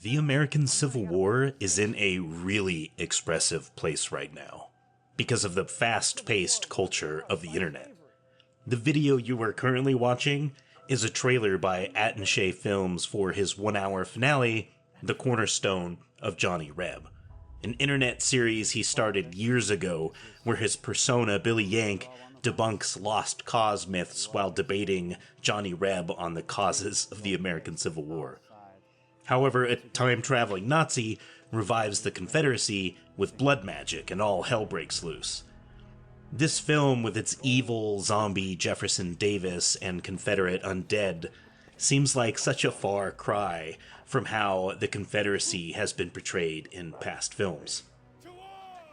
The American Civil War is in a really expressive place right now because of the fast-paced culture of the internet. The video you are currently watching is a trailer by Attenshea Films for his one-hour finale, The Cornerstone of Johnny Reb, an internet series he started years ago where his persona, Billy Yank, debunks lost cause myths while debating Johnny Reb on the causes of the American Civil War. However, a time-traveling Nazi revives the Confederacy with blood magic and all hell breaks loose. This film, with its evil zombie Jefferson Davis and Confederate undead, seems like such a far cry from how the Confederacy has been portrayed in past films.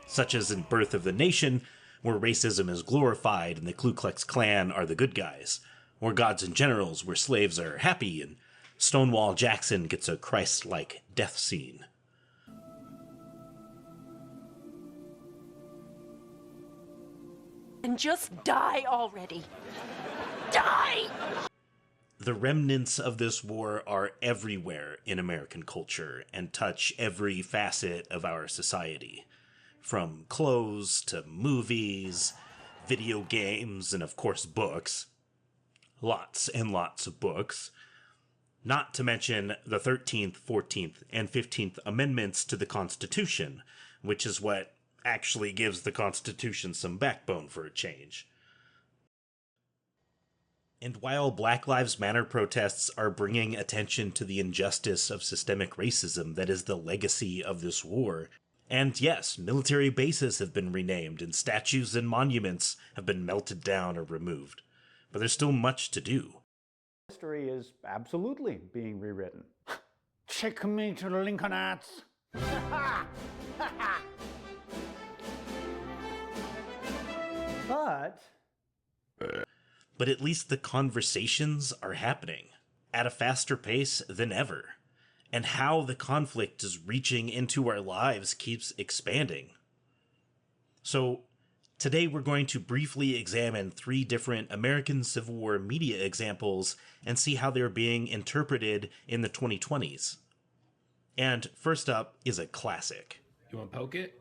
Such as in Birth of the Nation, where racism is glorified and the Ku Klux Klan are the good guys, or Gods and Generals, where slaves are happy and Stonewall Jackson gets a Christ-like death scene. And just die already. Die! The remnants of this war are everywhere in American culture and touch every facet of our society. From clothes to movies, video games, and of course books. Lots and lots of books. Not to mention the 13th, 14th, and 15th Amendments to the Constitution, which is what actually gives the Constitution some backbone for a change. And while Black Lives Matter protests are bringing attention to the injustice of systemic racism that is the legacy of this war, and yes, military bases have been renamed and statues and monuments have been melted down or removed, but there's still much to do. History is absolutely being rewritten. Checkmate to the Lincolnites. But at least the conversations are happening at a faster pace than ever. And how the conflict is reaching into our lives keeps expanding. So, today we're going to briefly examine 3 different American Civil War media examples and see how they're being interpreted in the 2020s. And first up is a classic. You want to poke it?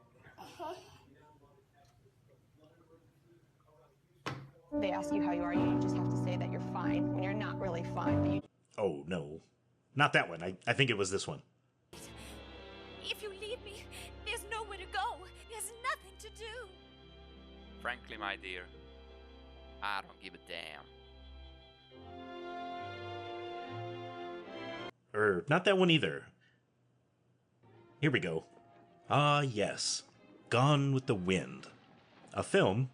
They ask you how you are, you just have to say that you're fine when you're not really fine. But you... Oh, no. Not that one. I think it was this one. If you leave me, there's nowhere to go. There's nothing to do. Frankly, my dear, I don't give a damn. Not that one either. Here we go. Ah, yes. Gone with the Wind. A film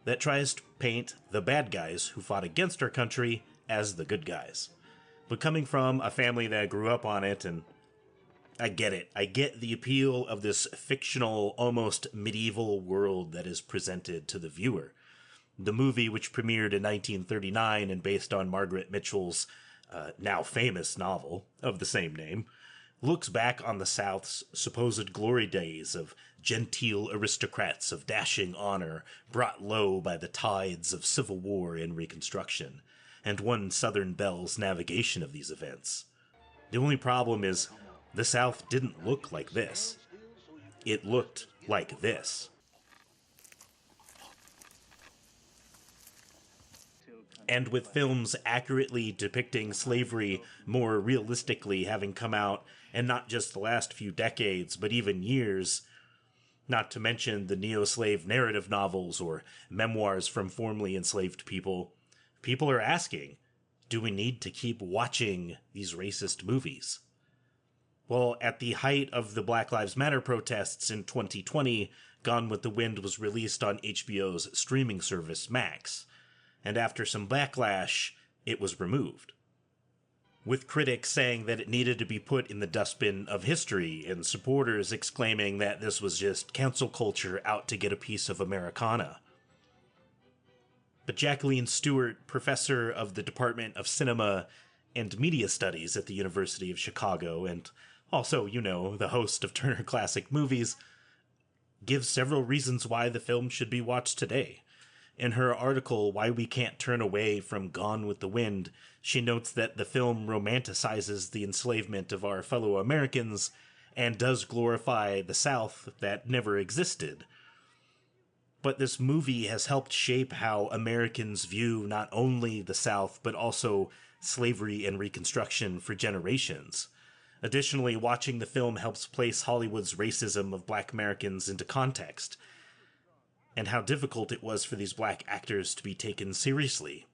that tries to paint the bad guys who fought against our country as the good guys. But coming from a family that grew up on it, and I get it. I get the appeal of this fictional, almost medieval world that is presented to the viewer. The movie, which premiered in 1939 and based on Margaret Mitchell's now famous novel of the same name, looks back on the South's supposed glory days of genteel aristocrats of dashing honor brought low by the tides of Civil War and Reconstruction, and one Southern Belle's navigation of these events. The only problem is, the South didn't look like this. It looked like this. And with films accurately depicting slavery more realistically having come out, and not just the last few decades, but even years, not to mention the neo-slave narrative novels or memoirs from formerly enslaved people, people are asking, do we need to keep watching these racist movies? Well, at the height of the Black Lives Matter protests in 2020, Gone with the Wind was released on HBO's streaming service Max, and after some backlash, it was removed. With critics saying that it needed to be put in the dustbin of history, and supporters exclaiming that this was just cancel culture out to get a piece of Americana. But Jacqueline Stewart, professor of the Department of Cinema and Media Studies at the University of Chicago, and also, the host of Turner Classic Movies, gives several reasons why the film should be watched today, In her article, Why We Can't Turn Away from Gone with the Wind, she notes that the film romanticizes the enslavement of our fellow Americans and does glorify the South that never existed. But this movie has helped shape how Americans view not only the South, but also slavery and Reconstruction for generations. Additionally, watching the film helps place Hollywood's racism of Black Americans into context, and how difficult it was for these Black actors to be taken seriously.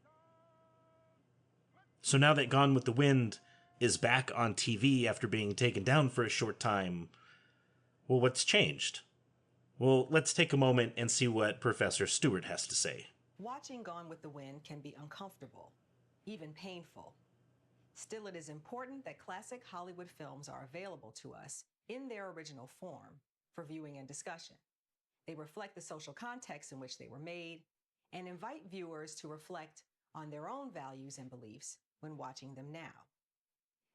So now that Gone with the Wind is back on TV after being taken down for a short time, well, what's changed? Well, let's take a moment and see what Professor Stewart has to say. Watching Gone with the Wind can be uncomfortable, even painful. Still, it is important that classic Hollywood films are available to us in their original form for viewing and discussion. They reflect the social context in which they were made and invite viewers to reflect on their own values and beliefs when watching them now.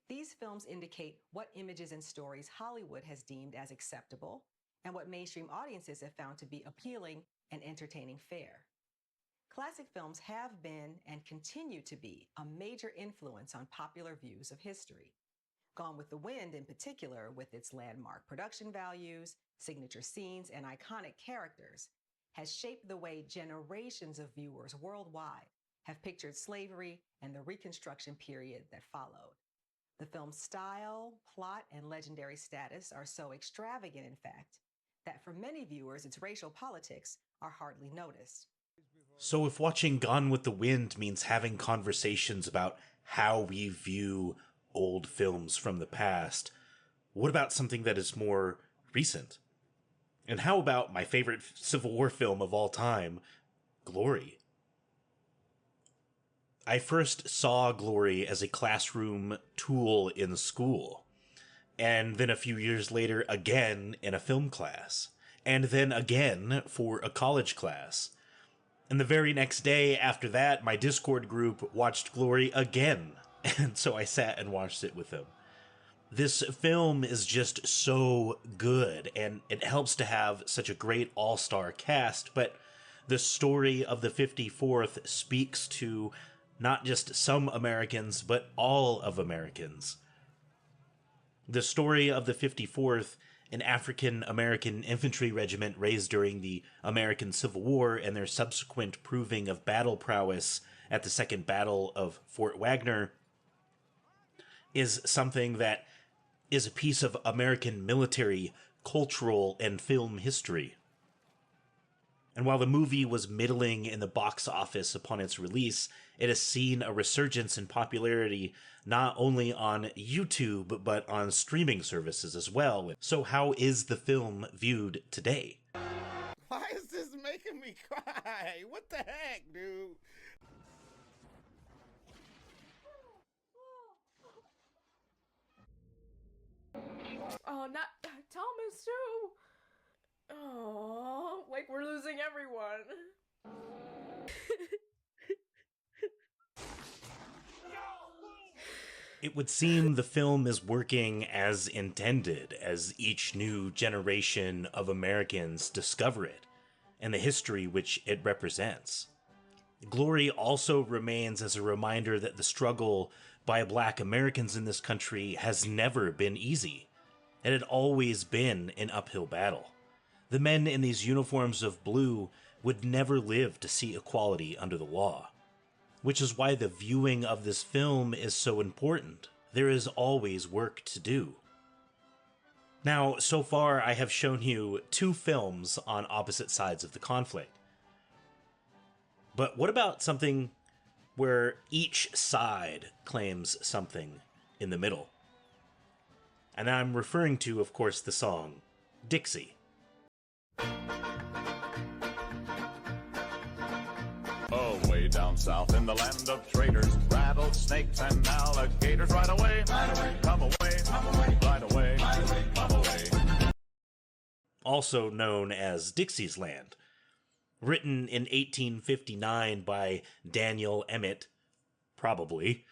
These films indicate what images and stories Hollywood has deemed as acceptable and what mainstream audiences have found to be appealing and entertaining fare. Classic films have been and continue to be a major influence on popular views of history. Gone with the Wind, in particular, with its landmark production values, signature scenes, and iconic characters, has shaped the way generations of viewers worldwide have pictured slavery and the Reconstruction period that followed. The film's style, plot, and legendary status are so extravagant, in fact, that for many viewers, its racial politics are hardly noticed. So if watching Gone with the Wind means having conversations about how we view old films from the past, what about something that is more recent? And how about my favorite Civil War film of all time, Glory? I first saw Glory as a classroom tool in school, and then a few years later again in a film class, and then again for a college class. And the very next day after that, my Discord group watched Glory again, and so I sat and watched it with them. This film is just so good, and it helps to have such a great all-star cast, but the story of the 54th speaks to not just some Americans, but all of Americans. The story of the 54th, an African-American infantry regiment raised during the American Civil War and their subsequent proving of battle prowess at the Second Battle of Fort Wagner, is something that is a piece of American military, cultural, and film history. And while the movie was middling in the box office upon its release, it has seen a resurgence in popularity not only on YouTube, but on streaming services as well. So how is the film viewed today? Why is this making me cry? What the heck, dude? Oh, not Thomas too. Oh, like we're losing everyone. It would seem the film is working as intended as each new generation of Americans discover it and the history which it represents. Glory also remains as a reminder that the struggle by Black Americans in this country has never been easy. It had always been an uphill battle. The men in these uniforms of blue would never live to see equality under the law. Which is why the viewing of this film is so important. There is always work to do. Now, so far I have shown you 2 films on opposite sides of the conflict. But what about something where each side claims something in the middle? And I'm referring to, of course, the song Dixie. Oh, way down south in the land of traders, rattlesnakes and alligators. Right away, come away, right away, come away. Also known as Dixie's Land. Written in 1859 by Daniel Emmett, probably,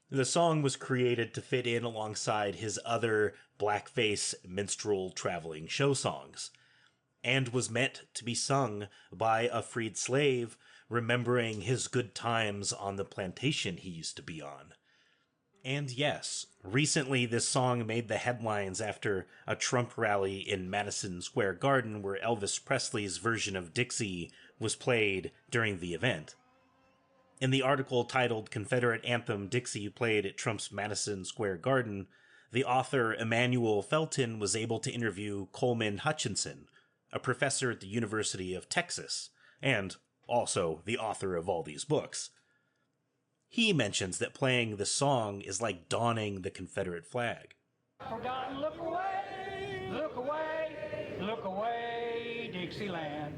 the song was created to fit in alongside his other blackface minstrel traveling show songs, and was meant to be sung by a freed slave remembering his good times on the plantation he used to be on. And yes, recently this song made the headlines after a Trump rally in Madison Square Garden where Elvis Presley's version of Dixie was played during the event. In the article titled Confederate Anthem Dixie Played at Trump's Madison Square Garden, the author Emmanuel Felton was able to interview Coleman Hutchinson, a professor at the University of Texas, and also the author of all these books. He mentions that playing the song is like donning the Confederate flag. Forgotten, look away, look away, look away, Dixieland.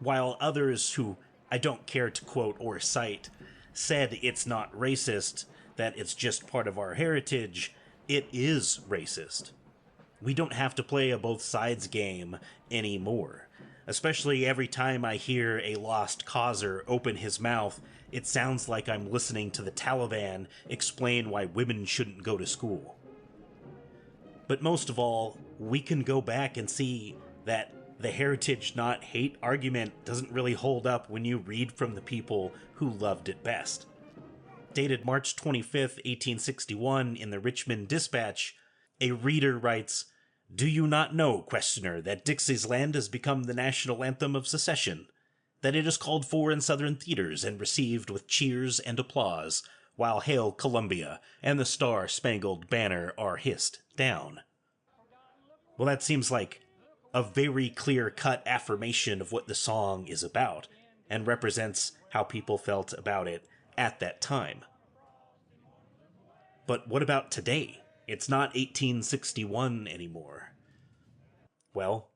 While others who I don't care to quote or cite said it's not racist, that it's just part of our heritage, it is racist. We don't have to play a both sides game anymore. Especially every time I hear a lost causer open his mouth, it sounds like I'm listening to the Taliban explain why women shouldn't go to school. But most of all, we can go back and see that the heritage not hate argument doesn't really hold up when you read from the people who loved it best. Dated March 25th, 1861 in the Richmond Dispatch, a reader writes, "Do you not know, questioner, that Dixie's Land has become the national anthem of secession? That it is called for in Southern theaters and received with cheers and applause, while Hail Columbia and the Star-Spangled Banner are hissed down?" Well, that seems like a very clear-cut affirmation of what the song is about, and represents how people felt about it at that time. But what about today? It's not 1861 anymore. Well,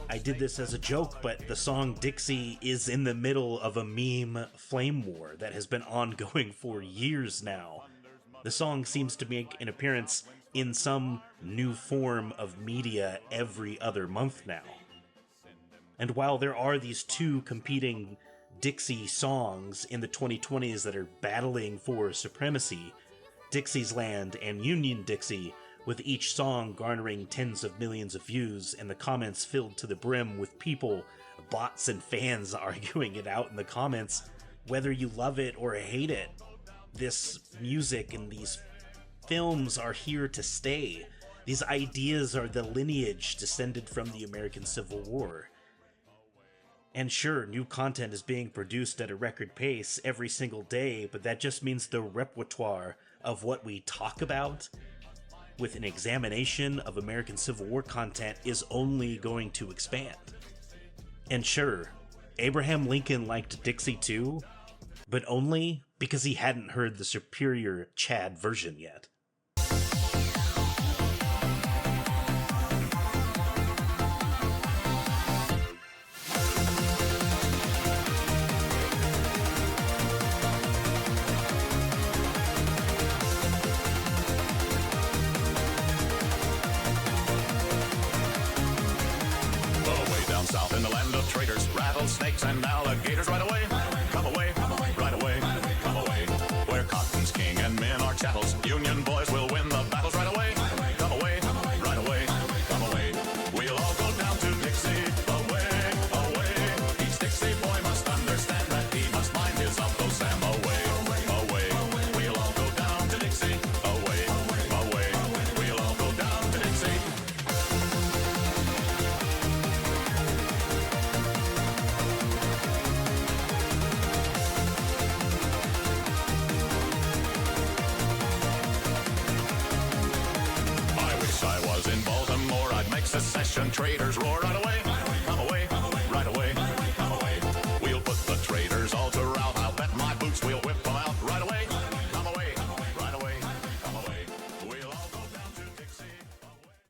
I did this as a joke, but the song Dixie is in the middle of a meme flame war that has been ongoing for years now. The song seems to make an appearance in some new form of media every other month now. And while there are these two competing Dixie songs in the 2020s that are battling for supremacy, Dixie's Land and Union Dixie, with each song garnering tens of millions of views and the comments filled to the brim with people, bots and fans arguing it out in the comments, whether you love it or hate it. This music and these films are here to stay. These ideas are the lineage descended from the American Civil War. And sure, new content is being produced at a record pace every single day, but that just means the repertoire of what we talk about with an examination of American Civil War content is only going to expand. And sure, Abraham Lincoln liked Dixie too, but only because he hadn't heard the superior Chad version yet. South in the land of traitors, rattlesnakes and alligators. Right away, come away, right away, come away. Where cotton's king and men are chattels, Union boys will win the battles. Right away, come away, right away, come away. We'll all go down to Dixie, away, away. Each Dixie boy must understand that he must mind his Uncle Sam. Away, away, we'll all go down to Dixie, away, away. We'll all go down to Dixie. In Baltimore, I'd make secession traitors roar right away.